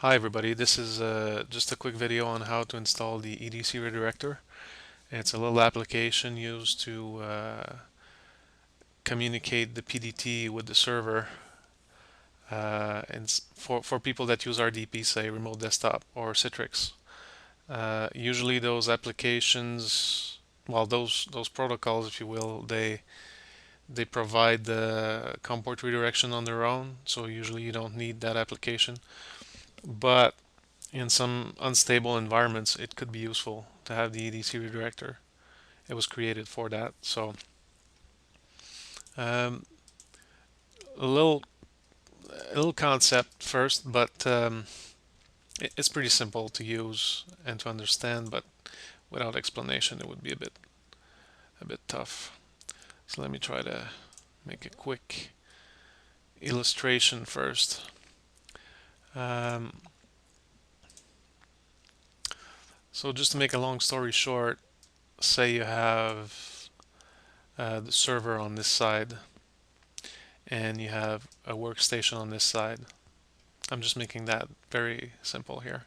Hi everybody, this is just a quick video on how to install the EDC Redirector. It's a little application used to communicate the PDT with the server for people that use RDP, say Remote Desktop or Citrix. Usually those applications, well those protocols if you will, they provide the COM port redirection on their own, so usually you don't need that application. But in some unstable environments, it could be useful to have the EDC redirector. It was created for that. So um, a little concept first, but it's pretty simple to use and to understand. But without explanation, it would be a bit tough. So let me try to make a quick illustration first. Um, so just to make a long story short, say you have the server on this side and you have a workstation on this side. I'm just making that very simple here.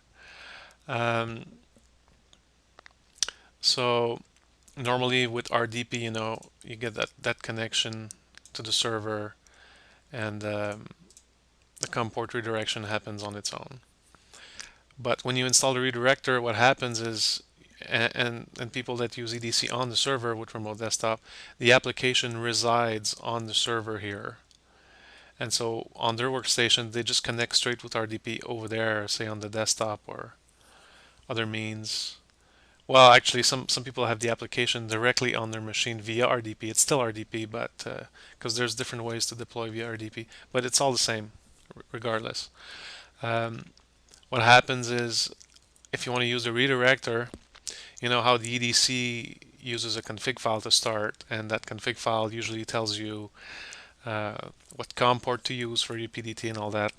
Um, so normally with RDP, you get that connection to the server, and the COM port redirection happens on its own. But when you install the redirector, what happens is, and people that use EDC on the server with remote desktop, the application resides on the server here. And so on their workstation, they just connect straight with RDP over there, say on the desktop or other means. Well, actually, some people have the application directly on their machine via RDP. It's still RDP, but because there's different ways to deploy via RDP, but it's all the same regardless. Um, what happens is if you want to use a redirector, you know how the EDC uses a config file to start, and that config file usually tells you what COM port to use for your PDT and all that.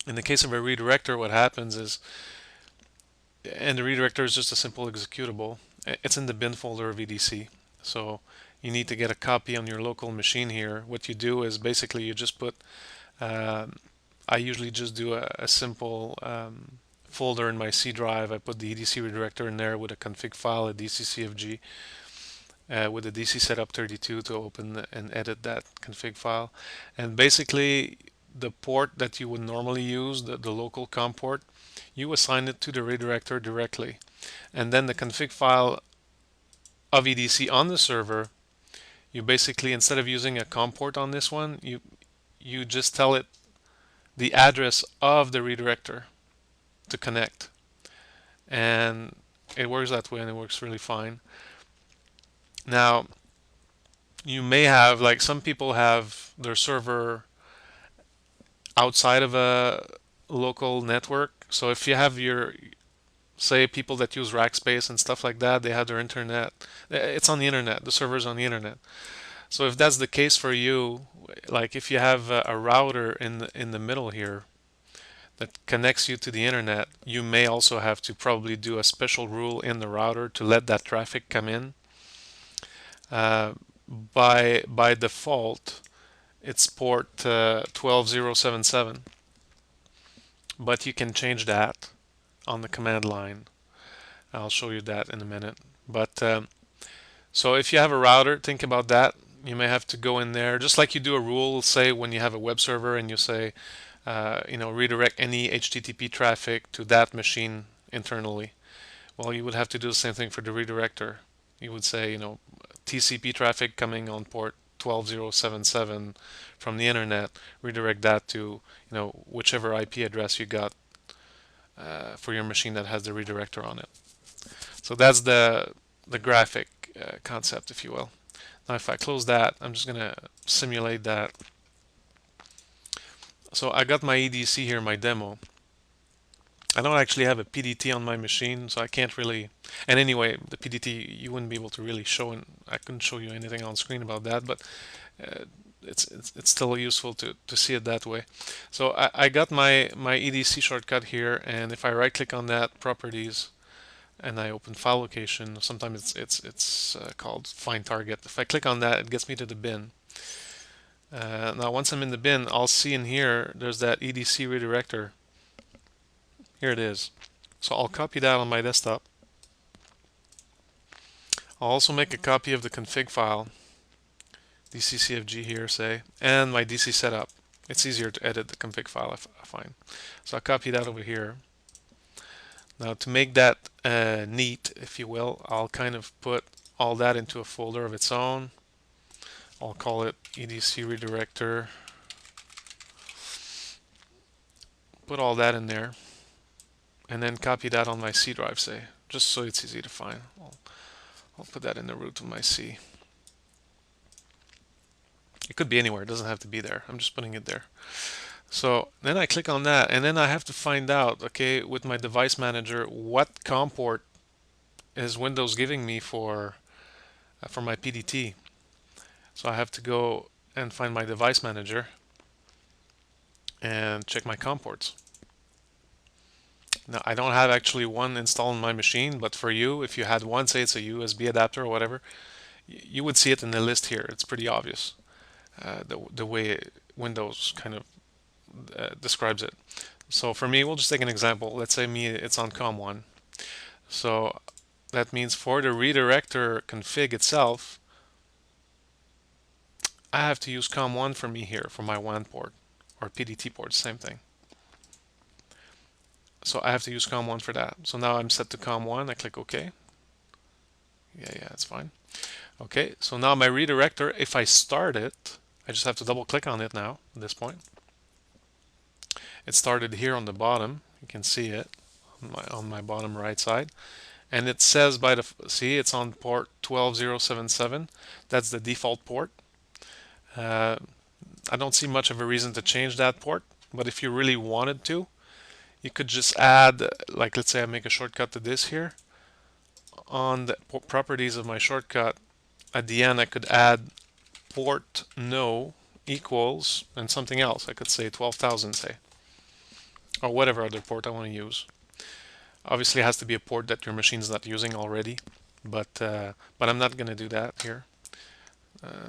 In the case of a redirector, what happens is, and the redirector is just a simple executable. It's in the bin folder of EDC. So you need to get a copy on your local machine here. What you do is basically you just put, I usually just do a simple folder in my C drive. I put the EDC redirector in there with a config file, a DCCFG, with a DC setup 32 to open and edit that config file. And basically the port that you would normally use, the local COM port, you assign it to the redirector directly. And then the config file of EDC on the server, you basically, instead of using a COM port on this one, you just tell it the address of the redirector to connect. And it works that way, and it works really fine. Now, you may have, like some people have their server outside of a local network. So if you have your, say, people that use rack space and stuff like that, they have their internet. It's on the internet. The server's on the internet. So if that's the case for you, like if you have a router in the middle here that connects you to the internet, you may also have to probably do a special rule in the router to let that traffic come in. By default, it's port 12077, but you can change that on the command line. I'll show you that in a minute. But so if you have a router, think about that. You may have to go in there, just like you do a rule, say when you have a web server and you say, redirect any HTTP traffic to that machine internally. Well, you would have to do the same thing for the redirector. You would say, TCP traffic coming on port 12077 from the internet, redirect that to, whichever IP address you got for your machine that has the redirector on it. So that's the graphic concept, if you will. Now if I close that, I'm just going to simulate that. So I got my EDC here, my demo. I don't actually have a PDT on my machine, so I can't really, and anyway, the PDT you wouldn't be able to really show, and I couldn't show you anything on screen about that, but it's still useful to see it that way. So I got my EDC shortcut here, and if I right click on that, properties, and I open file location, sometimes it's called find target. If I click on that, it gets me to the bin. Now once I'm in the bin, I'll see in here there's that EDC redirector Here it is. So I'll copy that on my desktop. I'll also make a copy of the config file, DCCFG here, say, and my DC setup. It's easier to edit the config file, I find. So I'll copy that over here. Now to make that neat, if you will, I'll kind of put all that into a folder of its own. I'll call it EDC Redirector. Put all that in there, and then copy that on my C drive, say, just so it's easy to find. I'll put that in the root of my C. It could be anywhere, it doesn't have to be there. I'm just putting it there. So then I click on that, and then I have to find out, okay, with my device manager, what COM port is Windows giving me for my PDT. So I have to go and find my device manager and check my COM ports. Now I don't have actually one installed on my machine, but for you, if you had one, say it's a USB adapter or whatever, you would see it in the list here. It's pretty obvious, the way Windows kind of describes it. So for me, we'll just take an example. Let's say it's on COM1. So that means for the redirector config itself, I have to use COM1 for me here for my WAN port or PDT port, same thing. So I have to use COM1 for that. So now I'm set to COM1. I click OK. Yeah, it's fine. Okay, so now my redirector, if I start it, I just have to double click on it now at this point. It started here on the bottom. You can see it on my bottom right side. And it says see, it's on port 12077. That's the default port. I don't see much of a reason to change that port, but if you really wanted to, you could just add, like let's say I make a shortcut to this here. On the properties of my shortcut, at the end I could add port no equals and something else. I could say 12,000, say, or whatever other port I want to use. Obviously it has to be a port that your machine's not using already, but I'm not going to do that here.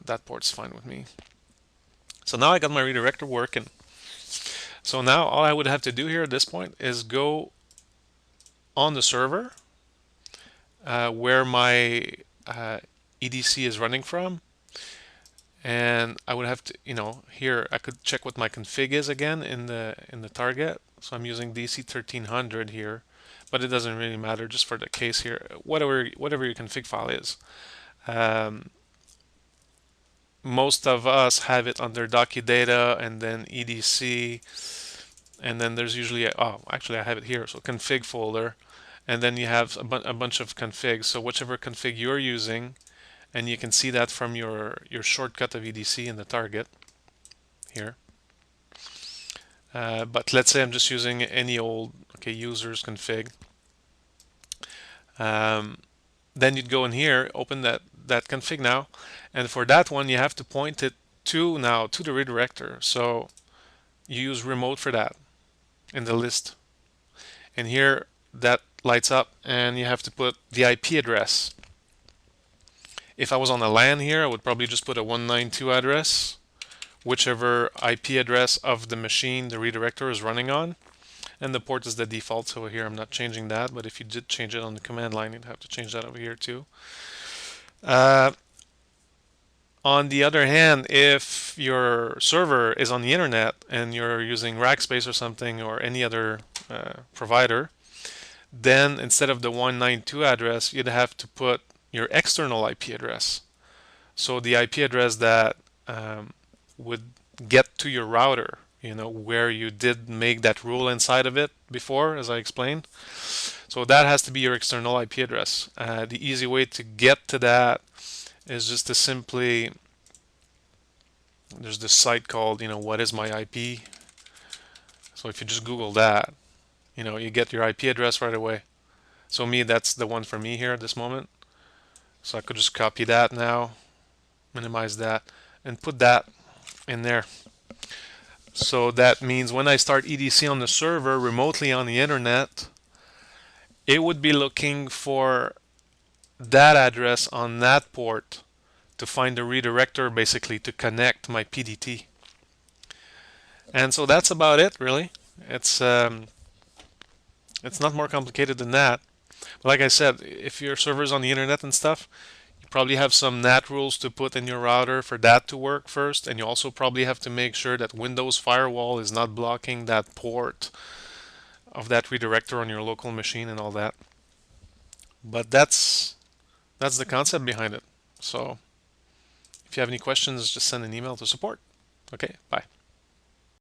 That port's fine with me. So now I got my redirector working. So now all I would have to do here at this point is go on the server where my EDC is running from, and I would have to, here I could check what my config is again in the target. So I'm using DC 1300 here, but it doesn't really matter, just for the case here. Whatever your config file is. Most of us have it under DocuData and then EDC, and then there's usually actually I have it here, so config folder, and then you have a bunch of configs. So whichever config you're using, and you can see that from your shortcut of EDC in the target here. But let's say I'm just using any old users config. Then you'd go in here, open that config now, and for that one you have to point it to the redirector. So you use remote for that in the list, and here that lights up, and you have to put the IP address. If I was on a LAN here, I would probably just put a 192 address, whichever IP address of the machine the redirector is running on, and the port is the default, so here I'm not changing that, but if you did change it on the command line, you'd have to change that over here too. On the other hand, if your server is on the internet and you're using Rackspace or something or any other provider, then instead of the 192 address, you'd have to put your external IP address. So the IP address that would get to your router, where you did make that rule inside of it before, as I explained. So that has to be your external IP address. The easy way to get to that is just to simply, there's this site called, what is my IP? So if you just Google that, you get your IP address right away. So that's the one for me here at this moment. So I could just copy that now, minimize that, and put that in there. So that means when I start EDC on the server remotely on the internet, it would be looking for that address on that port to find the redirector, basically to connect my PDT. And so that's about it, really. It's It's not more complicated than that. But like I said, if your server's on the internet and stuff, you probably have some NAT rules to put in your router for that to work first, and you also probably have to make sure that Windows Firewall is not blocking that port of that redirector on your local machine and all that. But that's the concept behind it. So if you have any questions, just send an email to support. Okay, bye.